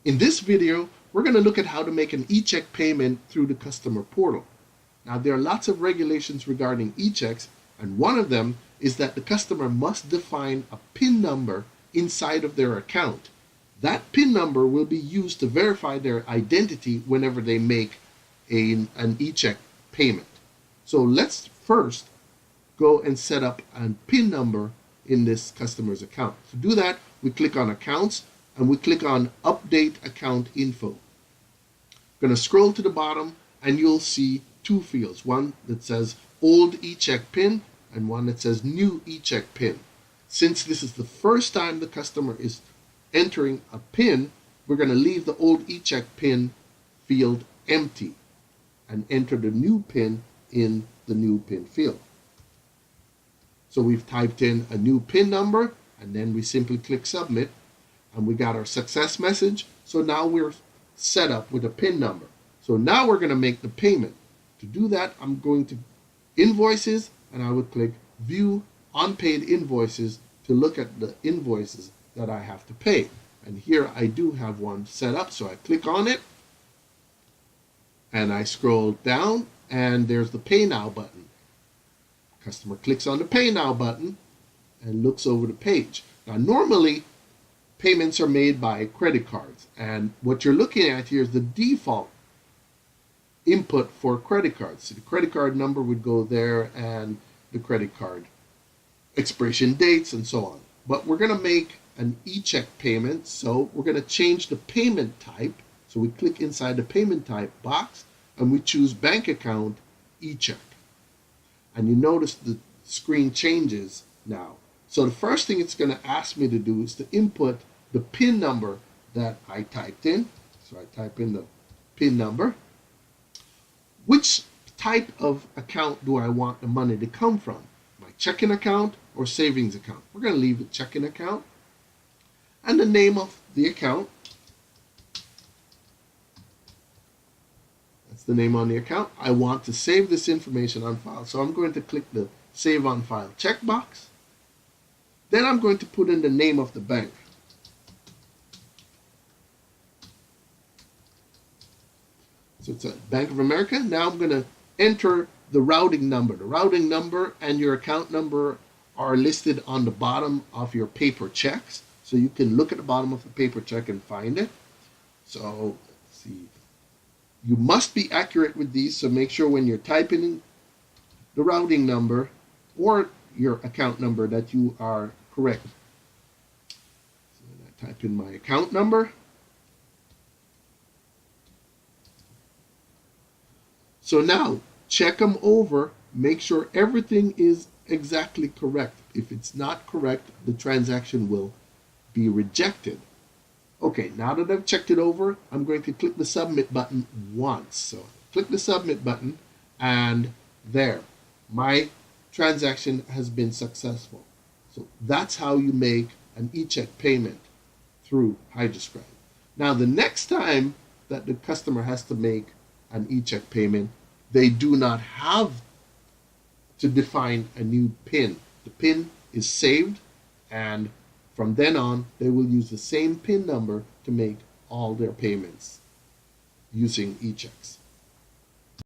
In this video, we're going to look at how to make an eCheck payment through the customer portal. Now, there are lots of regulations regarding eChecks, and one of them is that the customer must define a PIN number inside of their account. That PIN number will be used to verify their identity whenever they make an eCheck payment. So let's first go and set up a PIN number in this customer's account. To do that, we click on Accounts and we click on Update Account Info. I'm going to scroll to the bottom and you'll see two fields, one that says Old eCheck PIN and one that says New eCheck PIN. Since this is the first time the customer is entering a PIN, we're going to leave the Old eCheck PIN field empty and enter the new PIN in the new PIN field. So we've typed in a new PIN number and then we simply click Submit and we got our success message. So now we're set up with a PIN number. So now we're going to make the payment. To do that, I'm going to Invoices and I would click View Unpaid Invoices to look at the invoices that I have to pay. And here I do have one set up, so I click on it and I scroll down and there's the Pay Now button. Customer clicks on the Pay Now button and looks over the page. Now normally payments are made by credit cards, and what you're looking at here is the default input for credit cards. So the credit card number would go there and the credit card expiration dates and so on. But we're going to make an eCheck payment, so we're going to change the payment type. So we click inside the payment type box and we choose bank account eCheck. And you notice the screen changes now. So the first thing it's going to ask me to do is to input the PIN number that I typed in. So I type in the PIN number. Which type of account do I want the money to come from? My checking account or savings account? We're going to leave it checking account. And the name of the account. That's the name on the account. I want to save this information on file. So I'm going to click the Save on File checkbox. Then I'm going to put in the name of the bank. So it's a Bank of America. Now I'm going to enter the routing number. The routing number and your account number are listed on the bottom of your paper checks. So you can look at the bottom of the paper check and find it. So let's see. You must be accurate with these. So make sure when you're typing in the routing number or your account number that you are correct. So I type in my account number. So now, check them over, make sure everything is exactly correct. If it's not correct, the transaction will be rejected. Okay, now that I've checked it over, I'm going to click the Submit button once. So click the Submit button, and there, my transaction has been successful. So that's how you make an eCheck payment through Hydroscribe. Now, the next time that the customer has to make an eCheck payment, they do not have to define a new PIN. The PIN is saved, and from then on, they will use the same PIN number to make all their payments using eChecks.